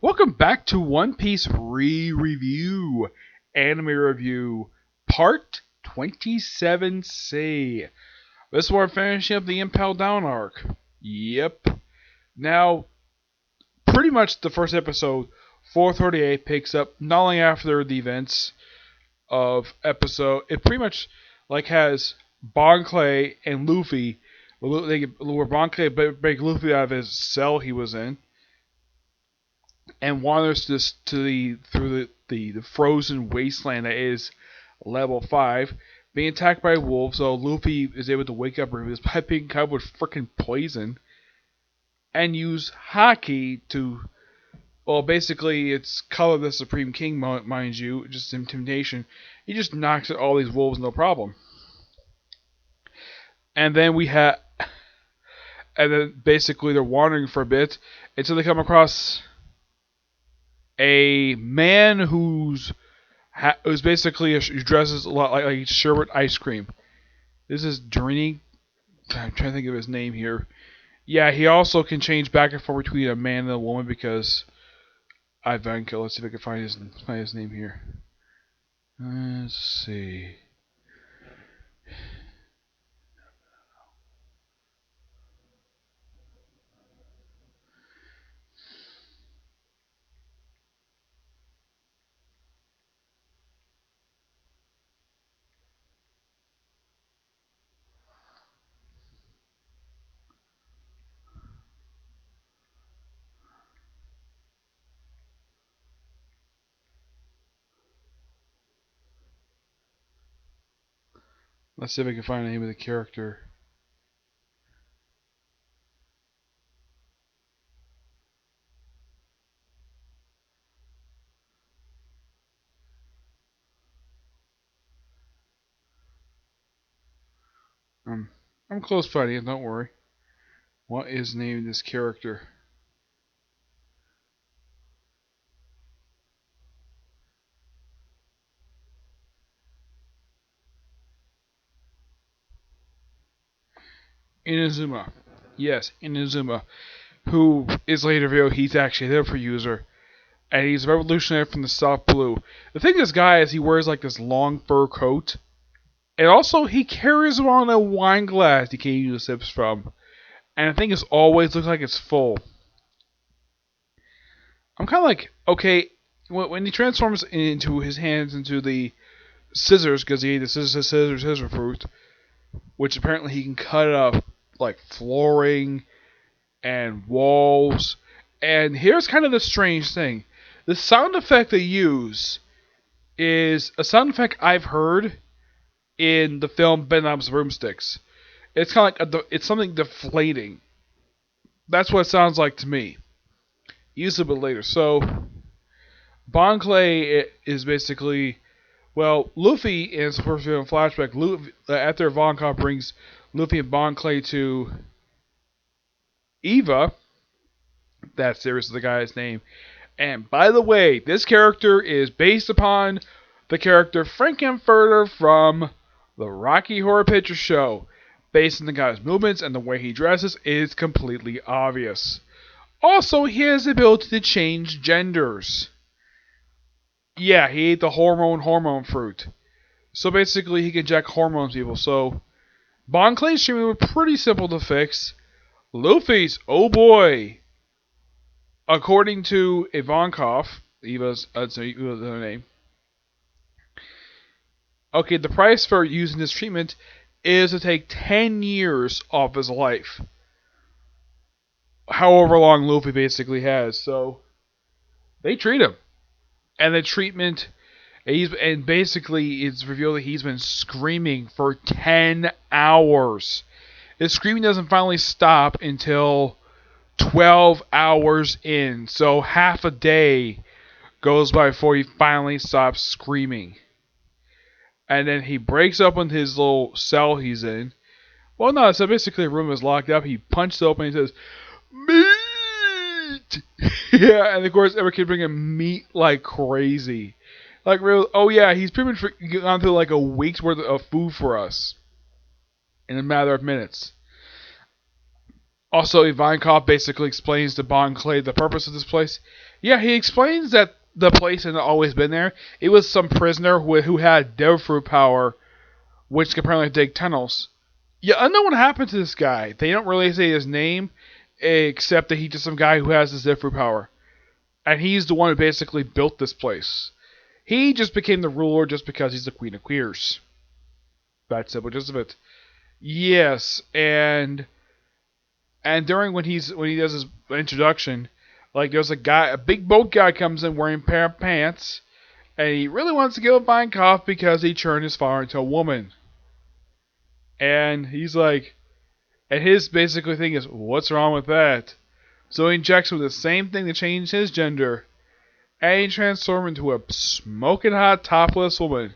Welcome back to One Piece Re-Review, Anime Review, Part 27C. This one finishing up the Impel Down arc. Yep. Now, pretty much the first episode, 438, picks up not only after the events of episode, it pretty much has Bon Clay and Luffy, where Bon Clay break Luffy out of his cell he was in, and wanders through the frozen wasteland that is level 5, being attacked by wolves. So Luffy is able to wake up from his by being covered with freaking poison, and use Haki to, well, basically it's Color the Supreme King, mind you, just intimidation. He just knocks out all these wolves, no problem. And then and then basically they're wandering for a bit until they come across a man who's basically who dresses a lot like sherbet ice cream. This is Drini. I'm trying to think of his name here. Yeah, he also can change back and forth between a man and a woman because Ivanka. Let's see if I can find his name here. Let's see. Let's see if I can find the name of the character. I'm close finding it, don't worry. What is the name of this character? Inazuma. Yes, Inazuma. Who is later revealed he's actually their user. And he's a revolutionary from the South Blue. The thing with this guy is he wears this long fur coat. And also he carries around a wine glass he can use sips from. And the thing is always looks like it's full. I'm kind of okay, when he transforms into his hands into the scissors, because he ate the scissor fruit, which apparently he can cut up flooring and walls. And here's kind of the strange thing. The sound effect they use is a sound effect I've heard in the film Benob's Broomsticks. It's kind of it's something deflating. That's what it sounds like to me. Use it a bit later. So, Bon Clay is basically, Luffy in his first video flashback, after Ivankov brings Luffy and Bon Clay to Eva, that's seriously the guy's name. And by the way, this character is based upon the character Frankenfurter from the Rocky Horror Picture Show. Based on the guy's movements and the way he dresses is completely obvious. Also, he has the ability to change genders. Yeah, he ate the hormone fruit. So basically, he can inject hormones people. So, Bon Clay's treatment was pretty simple to fix. Luffy's, oh boy. According to Ivankov, Eva's her name. Okay, the price for using this treatment is to take 10 years off his life. However long Luffy basically has. So, they treat him. And the treatment, and basically it's revealed that he's been screaming for 10 hours. His screaming doesn't finally stop until 12 hours in. So half a day goes by before he finally stops screaming. And then he breaks up in his little cell he's in. Well, no, so basically the room is locked up. He punches it open and he says, "Meat!" Yeah, and of course, every kid bringing meat like crazy. Oh yeah, he's pretty much gone through a week's worth of food for us in a matter of minutes. Also, Ivankov basically explains to Bon Clay the purpose of this place. Yeah, he explains that the place hasn't always been there. It was some prisoner who had devil fruit power, which could apparently dig tunnels. Yeah, I know what happened to this guy. They don't really say his name, except that he's just some guy who has this devil fruit power. And he's the one who basically built this place. He just became the ruler just because he's the Queen of Queers. That's simple, just of it. Yes, and during when he does his introduction, like there's a big boat guy comes in wearing a pair of pants, and he really wants to give a fine cough because he turned his father into a woman. And he's like, and his basically thing is, what's wrong with that? So he injects him with the same thing to change his gender, and he transforms into a smoking hot topless woman.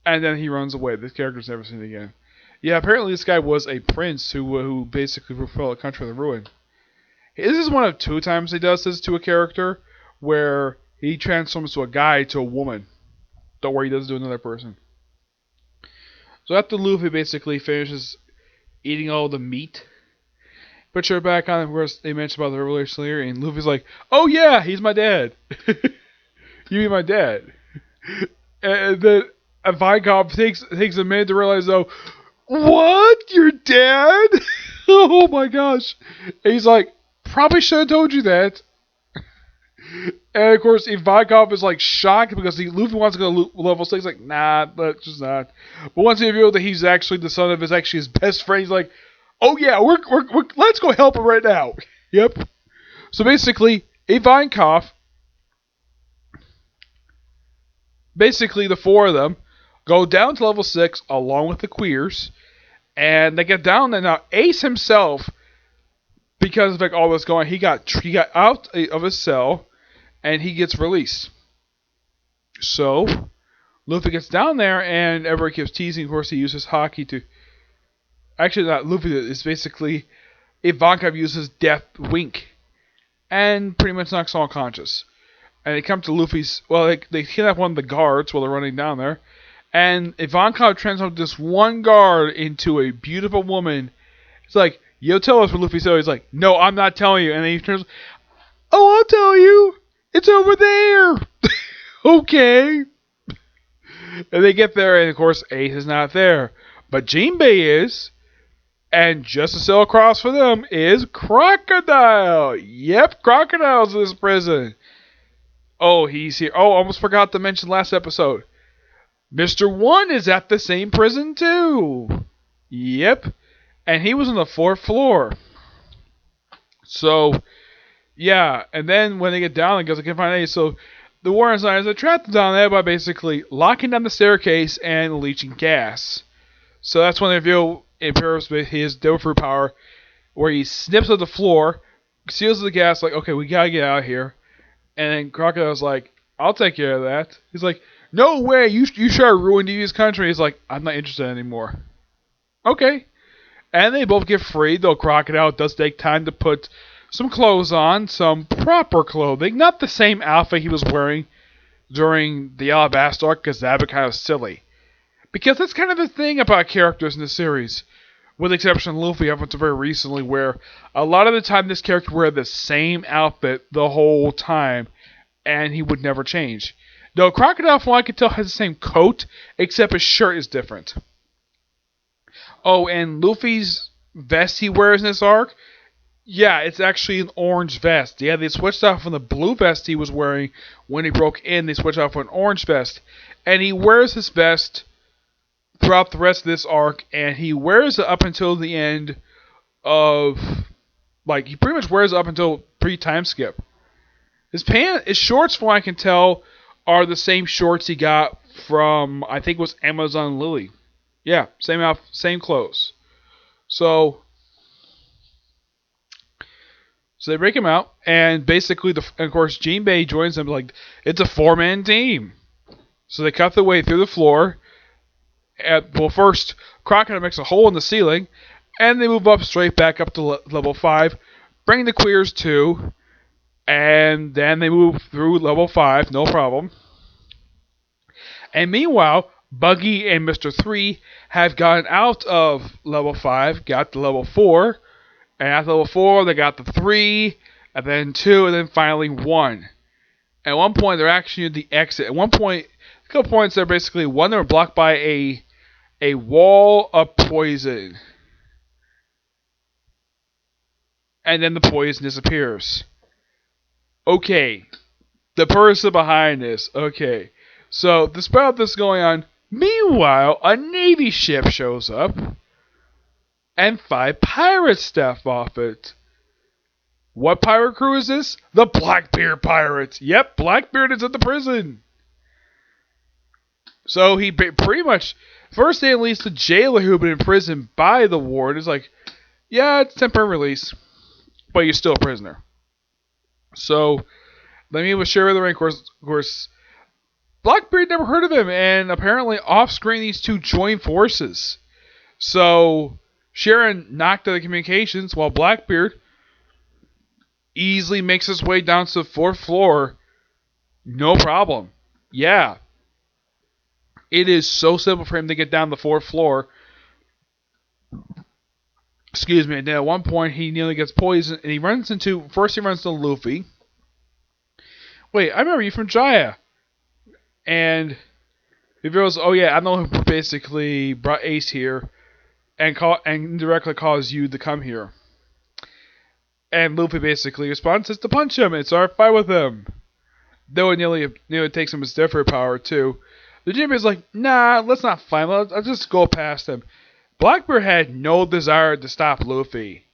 And then he runs away. This character's never seen again. Yeah, apparently this guy was a prince who basically fulfilled a country of the ruin. This is one of 2 times he does this to a character, where he transforms to a guy to a woman. Don't worry, he doesn't do another person. So after Luffy basically finishes eating all the meat, picture back on where they mentioned about the revelation earlier, and Luffy's like, "Oh yeah, he's my dad. You mean my dad?" And then Viacom takes a minute to realize, though, what? Your dad? Oh my gosh. And he's like, probably should have told you that. And of course, Ivankov is like shocked because Luffy wants to go to level 6. Like, nah, that's just not. But once he revealed that he's actually the son of his best friend, he's like, oh yeah, we're let's go help him right now. Yep. So basically, Ivankov, basically the 4 of them, go down to level 6 along with the queers, and they get down there. Now Ace himself, because of like all this going, he got out of his cell, and he gets released. So Luffy gets down there, and everybody keeps teasing. Of course, he uses Haki to. Actually, not Luffy. It's basically Ivankov uses Death Wink, and pretty much knocks all unconscious. And they come to Luffy's. Well, they kidnap one of the guards while they're running down there, and Ivankov transforms this one guard into a beautiful woman. It's like, yo, tell us what Luffy said. He's like, no, I'm not telling you. And then he turns, oh, I'll tell you. It's over there. Okay. And they get there, and of course, Ace is not there. But Jinbei is. And just a cell across for them is Crocodile. Yep, Crocodile's in this prison. Oh, he's here. Oh, almost forgot to mention last episode. Mr. One is at the same prison too. Yep. And he was on the 4th floor. So, yeah. And then when they get down, it goes, I can't find any. So, the Warren Science are trapped down there by basically locking down the staircase and leaching gas. So that's when they reveal Imperial's his devil fruit power, where he snips at the floor, seals the gas, like, okay, we gotta get out of here. And then Crocodile's like, I'll take care of that. He's like, no way, you sure ruined Devious Country. He's like, I'm not interested anymore. Okay. And they both get free, though Crocodile does take time to put some clothes on, some proper clothing, not the same outfit he was wearing during the Alabasta arc, because that would be kind of silly. Because that's kind of the thing about characters in the series, with the exception of Luffy up until very recently, where a lot of the time this character wear the same outfit the whole time, and he would never change. Though Crocodile, from what I can tell, has the same coat, except his shirt is different. Oh, and Luffy's vest he wears in this arc, yeah, it's actually an orange vest. Yeah, they switched out from the blue vest he was wearing when he broke in. They switched out for an orange vest. And he wears his vest throughout the rest of this arc, and he wears it up until the end of... Like, he pretty much wears it up until pre-time skip. His shorts, from what I can tell, are the same shorts he got from, I think it was Amazon Lily. Yeah, same clothes. So they break him out, and basically, of course, Jinbei joins them. Like, it's a 4-man team. So they cut their way through the floor. Well, first, Crocodile makes a hole in the ceiling, and they move up straight back up to level 5, bring the queers to, and then they move through level 5, no problem. And meanwhile, Buggy and Mr. 3 have gotten out of level 5, got to level 4, And after level 4, they got the 3, and then 2, and then finally 1. At one point, they're actually at the exit. At one point, a couple points, they're basically, one, they were blocked by a wall of poison. And then the poison disappears. Okay, the person behind this. Okay, so despite this going on, meanwhile, a Navy ship shows up, and 5 pirates step off it. What pirate crew is this? The Blackbeard Pirates. Yep, Blackbeard is at the prison. So he pretty much, first day at least, the jailer who had been imprisoned by the ward is like, yeah, it's temporary release, but you're still a prisoner. So, let me share the rank. Of course, Blackbeard never heard of him, and apparently off-screen these two join forces. So, Sharon knocked out the communications while Blackbeard easily makes his way down to the 4th floor. No problem. Yeah. It is so simple for him to get down the 4th floor. Excuse me. And then at one point, he nearly gets poisoned, and he runs into Luffy. Wait, I remember you from Jaya. And he goes, oh yeah, I know who basically brought Ace here and indirectly caused you to come here. And Luffy basically responds to punch him and start a fight with him. Though it nearly takes him his different power too. The Jimmy is like, nah, let's not fight. I'll just go past him. Blackbeard had no desire to stop Luffy.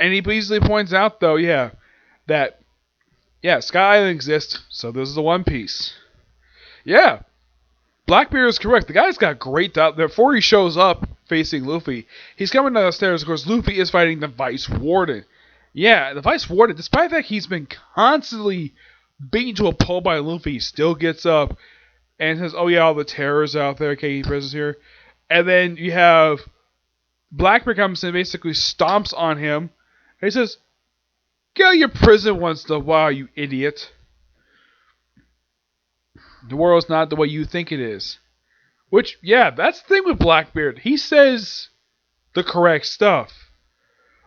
And he easily points out, though, that Sky Island exists, so this is the One Piece. Yeah, Blackbeard is correct. The guy's got great doubt. Before he shows up facing Luffy, he's coming down the stairs. Of course, Luffy is fighting the Vice Warden. Yeah, the Vice Warden, despite the fact he's been constantly beaten to a pulp by Luffy, still gets up and says, oh yeah, all the terrors out there, okay, presence here. And then you have Blackbeard comes in and basically stomps on him. And he says, get out of your prison once in a while, you idiot. The world's not the way you think it is. Which, yeah, that's the thing with Blackbeard. He says the correct stuff.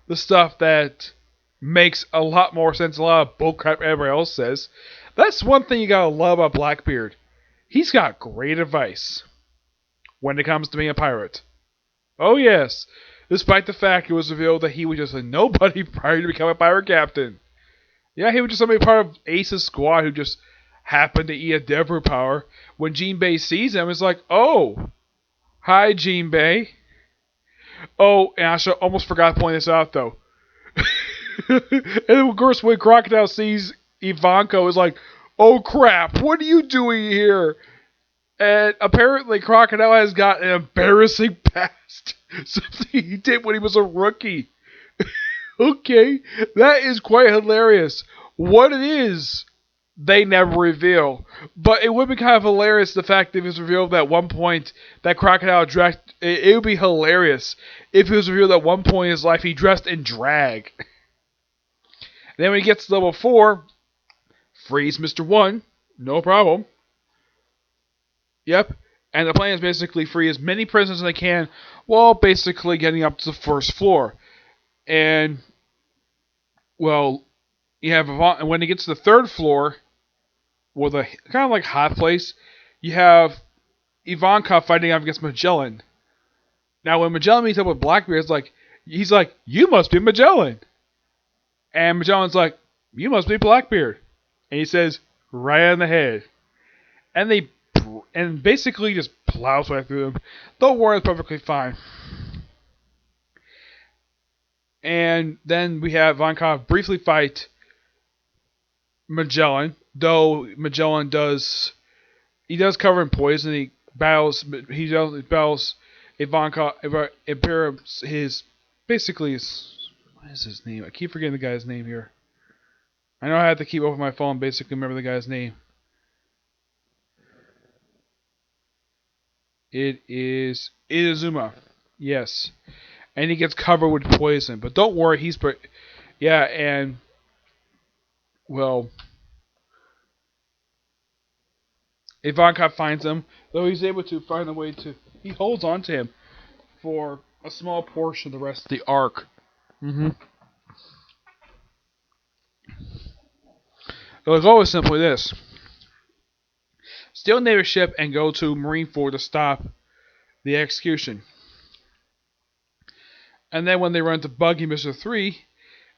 The stuff that makes a lot more sense than a lot of bullcrap everybody else says. That's one thing you gotta love about Blackbeard. He's got great advice when it comes to being a pirate. Oh yes, despite the fact it was revealed that he was just a nobody prior to becoming a pirate captain. Yeah, he was just somebody part of Ace's squad who just happened to eat a Dever power. When Jinbei sees him, it's like, oh, hi Jinbei. Oh, and I almost forgot to point this out though. And of course, when Crocodile sees Ivanko, it's like, oh crap, what are you doing here? And apparently Crocodile has got an embarrassing past. Something he did when he was a rookie. Okay, that is quite hilarious. What it is, they never reveal. But it would be kind of hilarious the fact that it was revealed at one point that Crocodile dressed. It would be hilarious if it was revealed at one point in his life he dressed in drag. Then when he gets to level 4, frees Mr. 1, no problem. Yep, and the plan is basically free as many prisoners as they can while basically getting up to the 1st floor. And, well, you have, when he gets to the 3rd floor, with a kind of like hot place, you have Ivankov fighting off against Magellan. Now, when Magellan meets up with Blackbeard, he's like, you must be Magellan. And Magellan's like, you must be Blackbeard. And he says, right on the head. And basically just plows right through them. Don't worry, it's perfectly fine. And then we have Ivankov briefly fight Magellan. Though Magellan does cover in poison. He battles Ivankov, what is his name? I keep forgetting the guy's name here. I know I have to keep open my phone and basically remember the guy's name. It is Inazuma. Yes. And he gets covered with poison. But don't worry, yeah, and well, Ivankov finds him, though he's able to find a way to, he holds on to him for a small portion of the rest of the arc. Mm-hmm. It was always simply this: steal a Navy ship and go to Marineford to stop the execution. And then when they run into Buggy Mr. 3,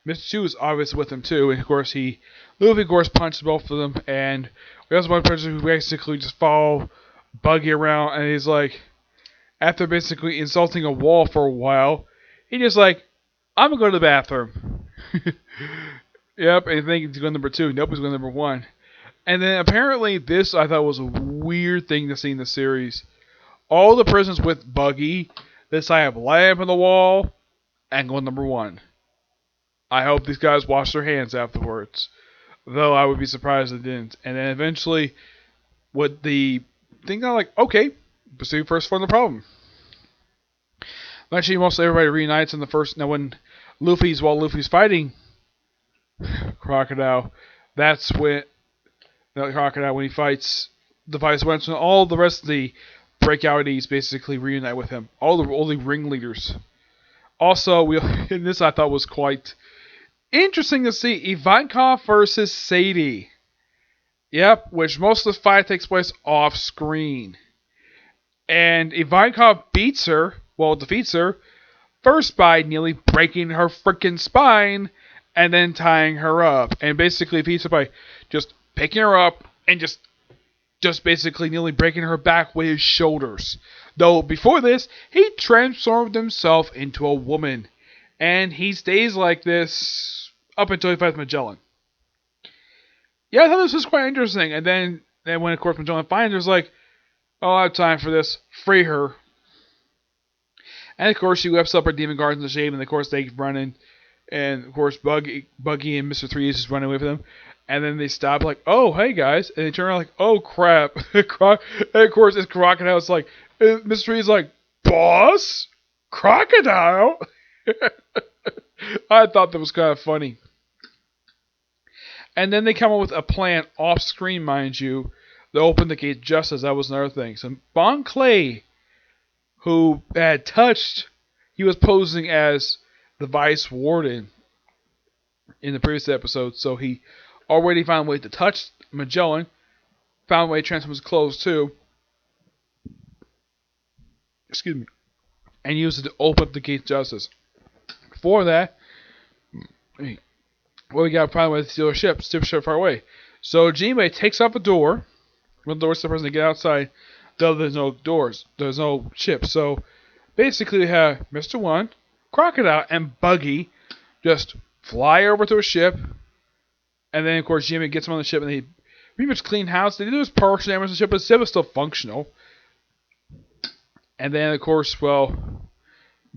Mr. 2 is obviously with them too, and of course Luffy of course punches both of them, and we also one person who basically just follow Buggy around, and he's like, after basically insulting a wall for a while, he just like, I'm gonna go to the bathroom. Yep, and I think he's going number 2. Nope, he's going number 1. And then apparently this I thought was a weird thing to see in the series. All the prisoners with Buggy decide to lamp on the wall and go number 1. I hope these guys wash their hands afterwards. Though I would be surprised if they didn't. And then eventually, with the thing, I'm like, okay, pursue first for the problem. Eventually, most everybody reunites in the first. Now, while Luffy's fighting Crocodile, that's when Crocodile, when he fights the Vice President, all the rest of the breakouties basically reunite with him. All the ringleaders. Also, in this I thought was quite interesting to see Ivankov versus Sadie. Yep, which most of the fight takes place off screen. And Ivankov defeats her, first by nearly breaking her freaking spine, and then tying her up. And basically defeats her by just picking her up and just basically nearly breaking her back with his shoulders. Though before this, he transformed himself into a woman. And he stays like this up until he fights Magellan. Yeah, I thought this was quite interesting. And then when, of course, Magellan finds her, it's like, oh, I have time for this. Free her. And, of course, she whips up her demon guards in the shade, and, of course, they keep running. And, of course, Buggy and Mr. 3 is just running away with them. And then they stop, like, oh, hey, guys. And they turn around, like, oh, crap. And, of course, it's Crocodile. It's like, Mr. 3 is like, boss? Crocodile? I thought that was kind of funny. And then they come up with a plan off screen, mind you, to open the gate just as that was another thing. So Bon Clay, who had he was posing as the Vice Warden in the previous episode, so he already found a way to touch Magellan, found a way to transform his clothes too. Excuse me. And used it to open up the gate of justice. For that, we got to find a way to steal a ship far away. So Jinbei takes up a door. One door is the person to get outside. Though there's no doors. There's no ship. So basically we have Mr. 1, Crocodile, and Buggy just fly over to a ship. And then, of course, Jinbei gets him on the ship and they pretty much clean house. They do this partial damage to the ship, but the ship is still functional. And then, of course, well,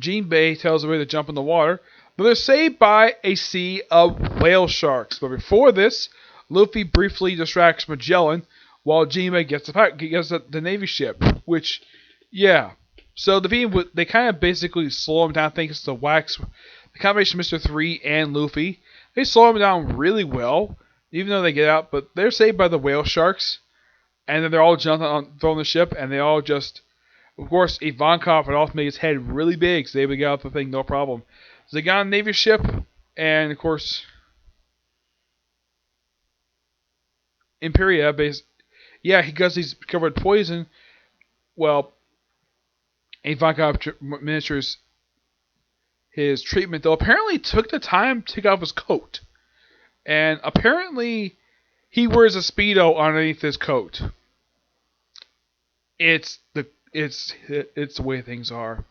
Jinbei tells everybody to jump in the water. But they're saved by a sea of whale sharks. But before this, Luffy briefly distracts Magellan while Jinbei gets the Navy ship. Which, yeah. So they kind of basically slow him down thanks to Wax. The combination of Mr. 3 and Luffy. They slow him down really well, even though they get out. But they're saved by the whale sharks. And then they're all jumping on, throwing the ship. And they all just... Of course, Ivankov had also made his head really big, so they would get out the thing no problem. So they got on a Navy ship, and of course, Imperia, because he's covered poison, well, Ivankov administers his treatment, though apparently took the time to take off his coat. And apparently, he wears a Speedo underneath his coat. It's the way things are.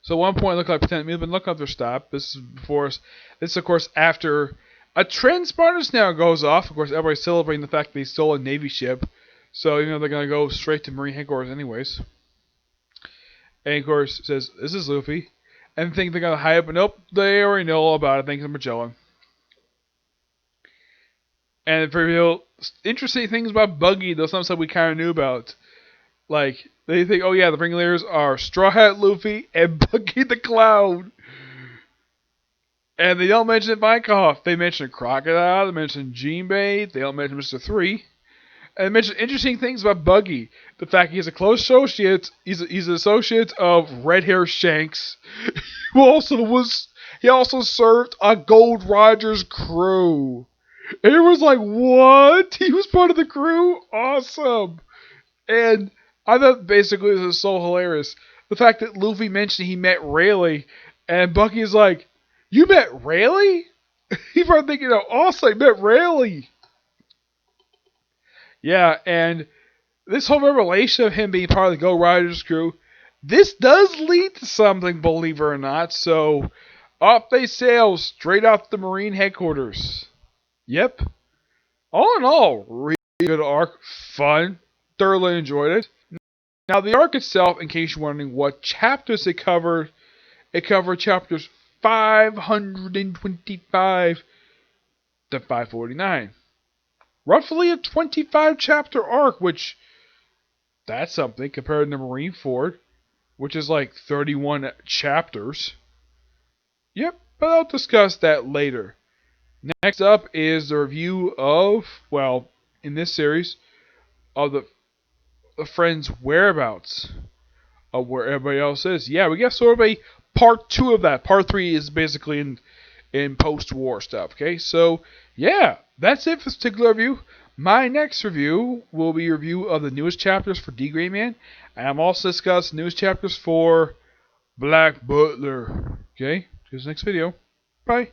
So at one point, it looked like pretend we've been looking up their stop. This is before us. This is, of course, after a transponder snare goes off. Of course, everybody's celebrating the fact that they stole a Navy ship. So, they're going to go straight to Marine headquarters anyways. And, of course, it says, this is Luffy. And think they're going to hide it, but nope, they already know all about it thanks to Magellan. And for real, interesting things about Buggy, though some stuff we kind of knew about. Like, they think, oh yeah, the ringleaders are Straw Hat Luffy and Buggy the Clown. And they don't mention Ivankov. They mention Crocodile, they mention Jinbei, they don't mention Mr. 3. And mentioned interesting things about Buggy. The fact he's a close associate. He's an associate of Red Hair Shanks, he also served on Gold Roger's crew. And it was like, what? He was part of the crew? Awesome. And I thought basically this was so hilarious. The fact that Luffy mentioned he met Rayleigh, and Bucky's like, you met Rayleigh? He's probably thinking, oh, awesome, I met Rayleigh. Yeah, and this whole revelation of him being part of the Gold Riders crew, this does lead to something, believe it or not. So, off they sail straight out the Marine headquarters. Yep. All in all, really good arc. Fun. Thoroughly enjoyed it. Now, the arc itself, in case you're wondering what chapters it covered chapters 525 to 549. Roughly a 25 chapter arc, which that's something compared to Marineford, which is like 31 chapters. Yep, but I'll discuss that later. Next up is the review of, well, in this series, of the friend's whereabouts of where everybody else is. Yeah, we got sort of a part 2 of that. Part 3 is basically in post-war stuff, okay? So, yeah, that's it for this particular review. My next review will be a review of the newest chapters for D-Gray Man, and I'm also discussing newest chapters for Black Butler. Okay, see you next video. Bye.